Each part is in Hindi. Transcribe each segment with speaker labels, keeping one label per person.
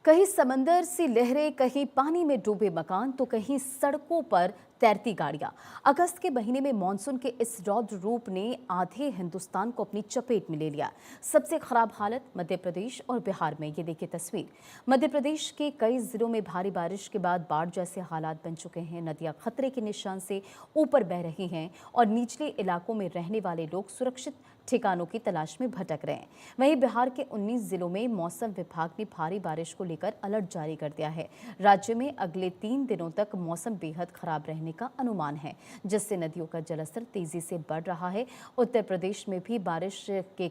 Speaker 1: कहीं समंदर सी लहरें, कहीं पानी में डूबे मकान तो कहीं सड़कों पर तैरती गाड़ियां। अगस्त के महीने में मानसून के इस रौद्र रूप ने आधे हिंदुस्तान को अपनी चपेट में ले लिया। सबसे खराब हालत मध्य प्रदेश और बिहार में। ये देखिए तस्वीर। मध्य प्रदेश के कई जिलों में भारी बारिश के बाद बाढ़ जैसे हालात बन चुके हैं। नदियां खतरे के निशान से ऊपर बह रही हैं और निचले इलाकों में रहने वाले लोग सुरक्षित ठिकानों की तलाश में भटक रहे हैं। वहीं बिहार के 19 जिलों में मौसम विभाग ने भारी बारिश को लेकर अलर्ट जारी कर दिया है। राज्य में अगले 3 दिनों तक मौसम बेहद खराब रहने का अनुमान है, जिससे नदियों का जलस्तर तेजी से बढ़ रहा है। उत्तर प्रदेश में भी बारिश के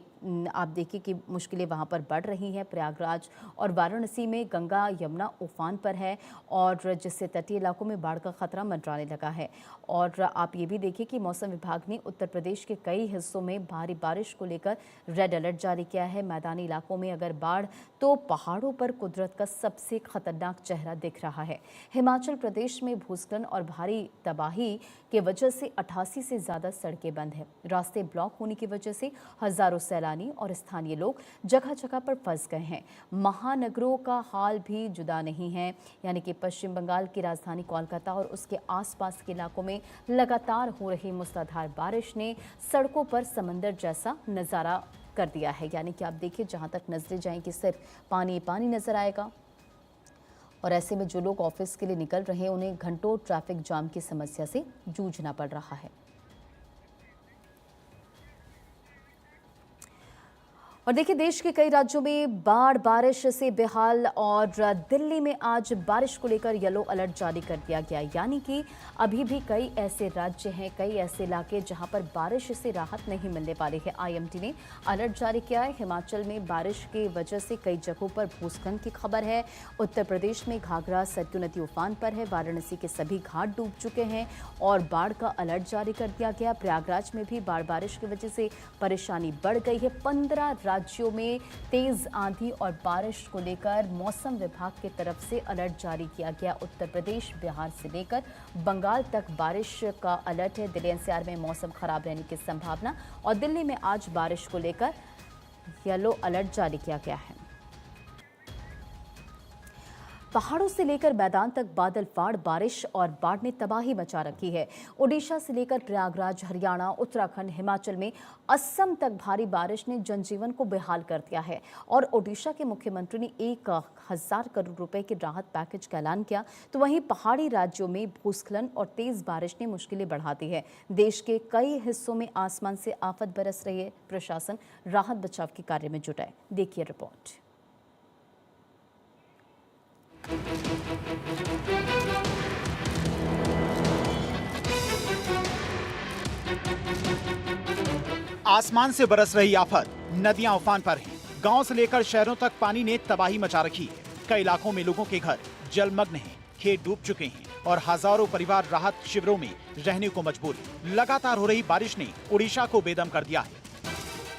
Speaker 1: आप देखिए कि मुश्किलें वहां पर बढ़ रही हैं। प्रयागराज और वाराणसी में गंगा यमुना उफान पर है और जिससे तटीय इलाकों में बाढ़ का खतरा मंडराने लगा है। और आप ये भी देखिए कि मौसम विभाग ने उत्तर प्रदेश के कई हिस्सों में भारी बारिश को लेकर रेड अलर्ट जारी किया है। मैदानी इलाकों में अगर बाढ़ तो पहाड़ों पर कुदरत का सबसे खतरनाक चेहरा दिख रहा है। हिमाचल प्रदेश में भूस्खलन और भारी तबाही के वजह से 88 से ज्यादा सड़कें बंद हैं। रास्ते ब्लॉक होने की वजह से हजारों सैलानी और स्थानीय लोग जगह जगह पर फंस गए हैं। महानगरों का हाल भी जुदा नहीं है, यानी कि पश्चिम बंगाल की राजधानी कोलकाता और उसके आसपास के इलाकों में लगातार हो रही मूसलाधार बारिश ने सड़कों पर समंदर जैसा नजारा कर दिया है। यानी कि आप देखिए, जहां तक नजरें जाएंगी सिर्फ पानी पानी नजर आएगा। और ऐसे में जो लोग ऑफिस के लिए निकल रहे हैं उन्हें घंटों ट्रैफिक जाम की समस्या से जूझना पड़ रहा है। और देखिए, देश के कई राज्यों में बाढ़ बारिश से बेहाल और दिल्ली में आज बारिश को लेकर येलो अलर्ट जारी कर दिया गया। यानी कि अभी भी कई ऐसे राज्य हैं, कई ऐसे इलाके जहां पर बारिश से राहत नहीं मिलने वाली है। आईएमडी ने अलर्ट जारी किया है। हिमाचल में बारिश की वजह से कई जगहों पर भूस्खलन की खबर है। उत्तर प्रदेश में घाघरा सरयू नदी उफान पर है। वाराणसी के सभी घाट डूब चुके हैं और बाढ़ का अलर्ट जारी कर दिया गया। प्रयागराज में भी बाढ़ बारिश की वजह से परेशानी बढ़ गई है। 15 राज्यों में तेज आंधी और बारिश को लेकर मौसम विभाग की तरफ से अलर्ट जारी किया गया। उत्तर प्रदेश, बिहार से लेकर बंगाल तक बारिश का अलर्ट है। दिल्ली एनसीआर में मौसम खराब रहने की संभावना और दिल्ली में आज बारिश को लेकर येलो अलर्ट जारी किया गया है। पहाड़ों से लेकर मैदान तक बादल फाड़ बारिश और बाढ़ ने तबाही मचा रखी है। ओडिशा से लेकर प्रयागराज, हरियाणा, उत्तराखंड, हिमाचल में असम तक भारी बारिश ने जनजीवन को बेहाल कर दिया है। और ओडिशा के मुख्यमंत्री ने 1000 करोड़ रुपए के राहत पैकेज का ऐलान किया, तो वहीं पहाड़ी राज्यों में भूस्खलन और तेज बारिश ने मुश्किलें बढ़ा दी है। देश के कई हिस्सों में आसमान से आफत बरस रही है। प्रशासन राहत बचाव के कार्य में जुटा है। देखिए रिपोर्ट।
Speaker 2: आसमान से बरस रही आफत, नदियां उफान पर हैं। गांव से लेकर शहरों तक पानी ने तबाही मचा रखी है। कई इलाकों में लोगों के घर जलमग्न हैं, खेत डूब चुके हैं और हजारों परिवार राहत शिविरों में रहने को मजबूर हैं। लगातार हो रही बारिश ने उड़ीसा को बेदम कर दिया है।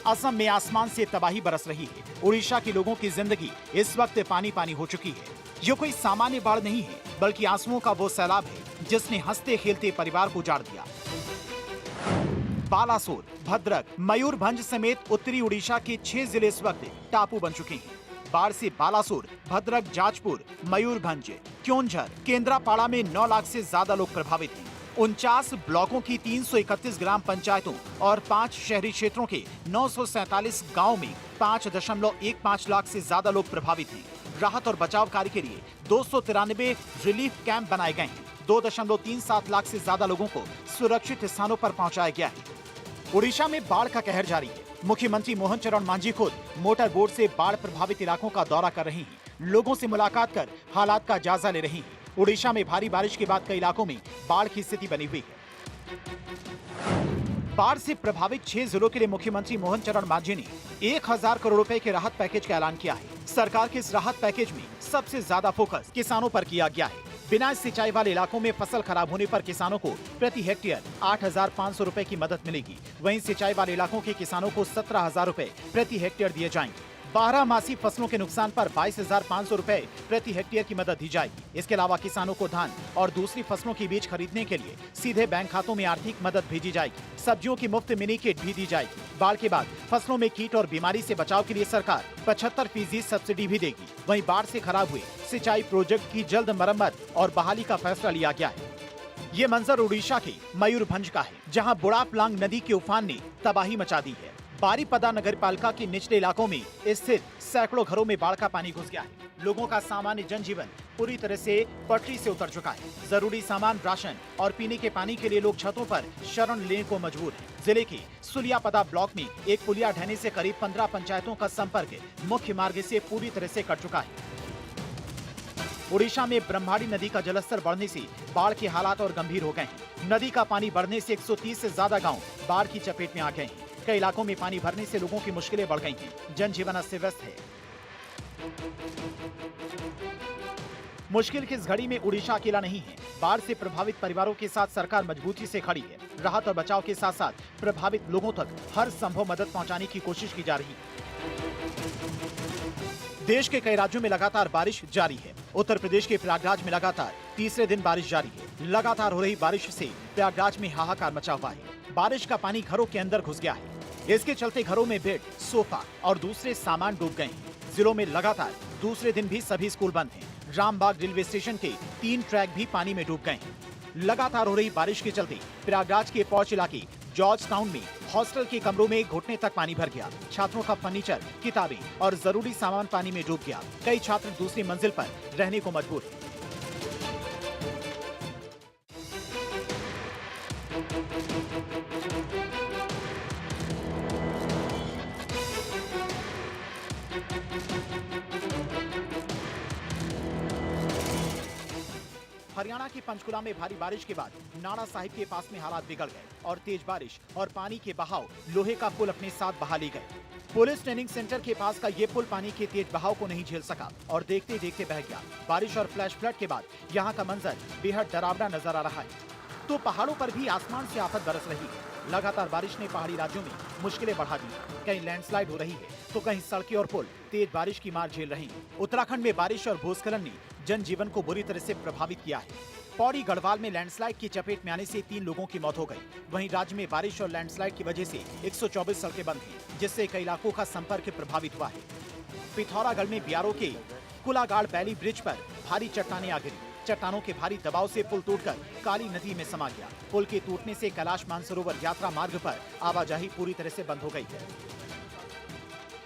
Speaker 2: असम में आसमान से तबाही बरस रही है। उड़ीसा के लोगों की जिंदगी इस वक्त पानी पानी हो चुकी है। ये कोई सामान्य बाढ़ नहीं है, बल्कि आंसुओं का वो सैलाब है जिसने हंसते खेलते परिवार को उजाड़ दिया। बालासोर, भद्रक, मयूरभंज समेत उत्तरी उड़ीसा के 6 जिले इस वक्त टापू बन चुके हैं। बाढ़ से बालासोर, भद्रक, जाजपुर, मयूरभंज, क्योंझर, केंद्रापाड़ा में 9 लाख से ज्यादा लोग प्रभावित हैं। 49 ब्लॉकों की 331 ग्राम पंचायतों और 5 शहरी क्षेत्रों के 947 गाँव में 5.15 लाख से ज्यादा लोग प्रभावित हैं। राहत और बचाव कार्य के लिए 293 रिलीफ कैंप बनाए गए हैं। 2.37 लाख से ज्यादा लोगों को सुरक्षित स्थानों पर पहुंचाया गया है। उड़ीसा में बाढ़ का कहर जारी है। मुख्यमंत्री मोहन चरण मांझी खुद मोटर बोट से बाढ़ प्रभावित इलाकों का दौरा कर रहे हैं। लोगों से मुलाकात कर हालात का जायजा ले रहे हैं। उड़ीसा में भारी बारिश के बाद कई इलाकों में बाढ़ की स्थिति बनी हुई है। बाढ़ से प्रभावित 6 जिलों के लिए मुख्यमंत्री मोहन चरण मांझी ने 1000 करोड़ रुपए के राहत पैकेज का ऐलान किया है। सरकार के इस राहत पैकेज में सबसे ज्यादा फोकस किसानों पर किया गया है। बिना सिंचाई वाले इलाकों में फसल खराब होने पर किसानों को प्रति हेक्टेयर 8500 रुपए की मदद मिलेगी। वहीं सिंचाई वाले इलाकों के किसानों को 17000 रुपए प्रति हेक्टेयर दिए जाएंगे। 12 फसलों के नुकसान पर 22,500 रुपए प्रति हेक्टेयर की मदद दी जाएगी। इसके अलावा किसानों को धान और दूसरी फसलों की बीज खरीदने के लिए सीधे बैंक खातों में आर्थिक मदद भेजी जाएगी। सब्जियों की मुफ्त मिनी किट भी दी जाएगी। बाढ़ के बाद फसलों में कीट और बीमारी से बचाव के लिए सरकार 75% सब्सिडी भी देगी। वहीं बाढ़ से खराब हुए सिंचाई प्रोजेक्ट की जल्द मरम्मत और बहाली का फैसला लिया गया है। ये मंजर उड़ीसा के मयूरभंज का है, जहां बुढ़ापलांग नदी के उफान ने तबाही मचा दी है। बारीपदा नगर पालिका के निचले इलाकों में स्थित सैकड़ों घरों में बाढ़ का पानी घुस गया है। लोगों का सामान्य जनजीवन पूरी तरह से पटरी से उतर चुका है। जरूरी सामान, राशन और पीने के पानी के लिए लोग छतों पर शरण लेने को मजबूर हैं। जिले के सुलियापदा ब्लॉक में एक पुलिया ढहने से करीब 15 पंचायतों का संपर्क मुख्य मार्ग से पूरी तरह से कट चुका है। उड़ीसा में ब्रह्माणी नदी का जलस्तर बढ़ने से बाढ़ के हालात और गंभीर हो गए हैं। नदी का पानी बढ़ने से 130 से ज्यादा गांव बाढ़ की चपेट में आ गए हैं। कई इलाकों में पानी भरने से लोगों की मुश्किलें बढ़ गई हैं। जनजीवन अस्त व्यस्त है। मुश्किल की इस घड़ी में उड़ीसा अकेला नहीं है। बाढ़ से प्रभावित परिवारों के साथ सरकार मजबूती से खड़ी है। राहत और बचाव के साथ साथ प्रभावित लोगों तक हर संभव मदद पहुंचाने की कोशिश की जा रही है। देश के कई राज्यों में लगातार बारिश जारी है। उत्तर प्रदेश के प्रयागराज में लगातार तीसरे दिन बारिश जारी है। लगातार हो रही बारिश से प्रयागराज में हाहाकार मचा हुआ है। बारिश का पानी घरों के अंदर घुस गया है। इसके चलते घरों में बेड, सोफा और दूसरे सामान डूब गए हैं। जिलों में लगातार दूसरे दिन भी सभी स्कूल बंद हैं। रामबाग रेलवे स्टेशन के 3 ट्रैक भी पानी में डूब गए हैं। लगातार हो रही बारिश के चलते प्रयागराज के पौष इलाके जॉर्ज टाउन में हॉस्टल के कमरों में घुटने तक पानी भर गया। छात्रों का फर्नीचर, किताबें और जरूरी सामान पानी में डूब गया। कई छात्र दूसरी मंजिल पर रहने को मजबूर हैं। हरियाणा के पंचकुला में भारी बारिश के बाद नाड़ा साहिब के पास में हालात बिगड़ गए और तेज बारिश और पानी के बहाव लोहे का पुल अपने साथ बहा ले गए। पुलिस ट्रेनिंग सेंटर के पास का ये पुल पानी के तेज बहाव को नहीं झेल सका और देखते देखते बह गया। बारिश और फ्लैश फ्लड के बाद यहाँ का मंजर बेहद डरावना नजर आ रहा है। तो पहाड़ों पर भी आसमान से आफत बरस रही है। लगातार बारिश ने पहाड़ी राज्यों में मुश्किलें बढ़ा दी। कहीं लैंडस्लाइड हो रही है तो कहीं सड़कें और पुल तेज बारिश की मार झेल रही हैं। उत्तराखंड में बारिश और भूस्खलन ने जनजीवन को बुरी तरह से प्रभावित किया है। पौड़ी गढ़वाल में लैंडस्लाइड की चपेट में आने से 3 लोगों की मौत हो गई। वहीं राज्य में बारिश और लैंडस्लाइड की वजह से 124 सड़कें बंद हैं, जिससे कई इलाकों का संपर्क प्रभावित हुआ है। पिथौरागढ़ में बियारो के कुलागाड़ बैली ब्रिज पर भारी चट्टानें आ गिरी। चट्टानों के भारी दबाव से पुल टूटकर काली नदी में समा गया। पुल के टूटने से कैलाश मानसरोवर यात्रा मार्ग पर आवाजाही पूरी तरह से बंद हो गई है।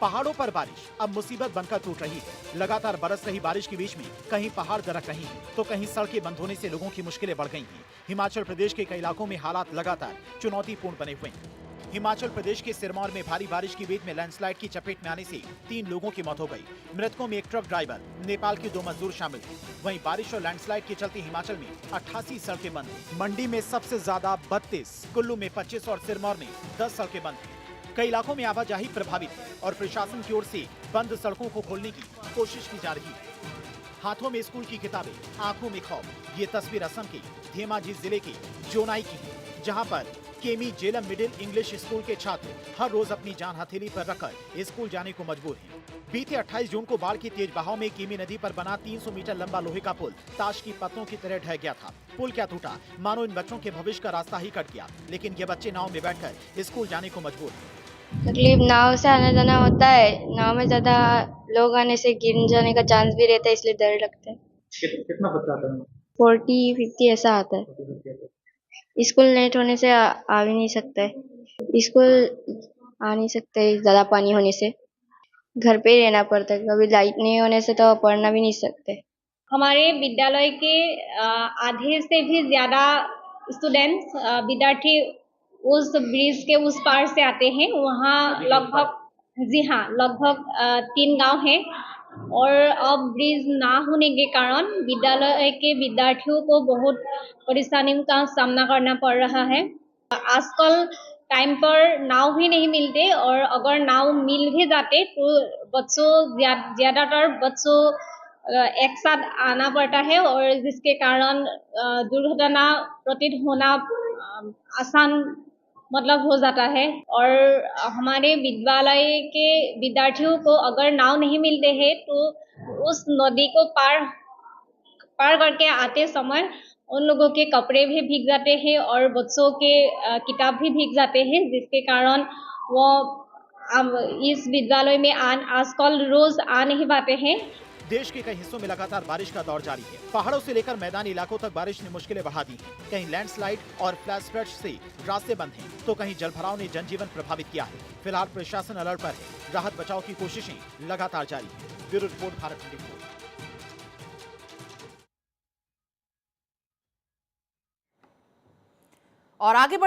Speaker 2: पहाड़ों पर बारिश अब मुसीबत बनकर टूट रही है। लगातार बरस रही बारिश के बीच में कहीं पहाड़ दरक रही हैं, तो कहीं सड़कें बंद होने से लोगों की मुश्किलें बढ़ गई हैं। हिमाचल प्रदेश के कई इलाकों में हालात लगातार चुनौतीपूर्ण बने हुए हैं। हिमाचल प्रदेश के सिरमौर में भारी बारिश के बीच में लैंडस्लाइड की चपेट में आने से 3 लोगों की मौत हो गई। मृतकों में एक ट्रक ड्राइवर, नेपाल के 2 मजदूर शामिल हैं। वहीं बारिश और लैंडस्लाइड के चलते हिमाचल में 88 सड़कें बंद हैं। मंडी में सबसे ज्यादा 32, कुल्लू में 25 और सिरमौर में 10 सड़कें बंद हैं। कई इलाकों में आवाजाही प्रभावित है और प्रशासन की ओर से बंद सड़कों को खोलने की कोशिश की जा रही है। हाथों में स्कूल की किताबें, आंखों में खौफ। ये तस्वीर असम के धेमाजी जिले के जोनाई की है, जहां पर केमी जेलम मिडिल इंग्लिश स्कूल के छात्र हर रोज अपनी जान हथेली पर रखकर स्कूल जाने को मजबूर हैं। बीते 28 जून को बाढ़ के तेज बहाव में केमी नदी पर बना 300 मीटर लंबा लोहे का पुल ताश की पत्तों की तरह ढह गया था। पुल क्या टूटा, मानो इन बच्चों के भविष्य का रास्ता ही कट गया। लेकिन ये बच्चे नाव में बैठकर स्कूल जाने को मजबूर हैं।
Speaker 3: तकलीफ नाव से आना जाना होता है। नाव में ज्यादा लोग आने से गिर जाने का चांस भी रहता है, इसलिए डर लगता है।
Speaker 4: कितना खर्चा आता है?
Speaker 3: 40-50 ऐसा आता है। स्कूल लेट होने से आ भी नहीं सकता है। स्कूल आ नहीं सकते ज्यादा पानी होने से। घर पे ही रहना पड़ता है। कभी लाइट नहीं होने से तो पढ़ना भी नहीं सकते।
Speaker 5: हमारे विद्यालय के आधे से भी ज्यादा स्टूडेंट्स विद्यार्थी उस ब्रिज के उस पार से आते हैं। वहाँ लगभग 3 गांव हैं और अब ब्रिज ना होने के कारण विद्यालय के विद्यार्थियों को बहुत परेशानियों का सामना करना पड़ रहा है। आजकल टाइम पर नाव भी नहीं मिलते और अगर नाव मिल भी जाते तो ज्यादातर बच्चों एक साथ आना पड़ता है और जिसके कारण दुर्घटना प्रतीत होना आसान मतलब हो जाता है। और हमारे विद्यालय के विद्यार्थियों को अगर नाव नहीं मिलते हैं तो उस नदी को पार करके आते समय उन लोगों के कपड़े भी भीग जाते हैं और बच्चों के किताब भी भीग जाते हैं, जिसके कारण वो अब इस विद्यालय में आजकल रोज आ नहीं पाते हैं।
Speaker 2: देश के कई हिस्सों में लगातार बारिश का दौर जारी है। पहाड़ों से लेकर मैदानी इलाकों तक बारिश ने मुश्किलें बढ़ा दी हैं। कहीं लैंडस्लाइड और फ्लैश फ्लड्स से रास्ते बंद हैं, तो कहीं जलभराव ने जनजीवन प्रभावित किया है। फिलहाल प्रशासन अलर्ट पर है। राहत बचाव की कोशिशें लगातार जारी है। Bureau report, Bharat 24।
Speaker 6: और आगे बढ़ने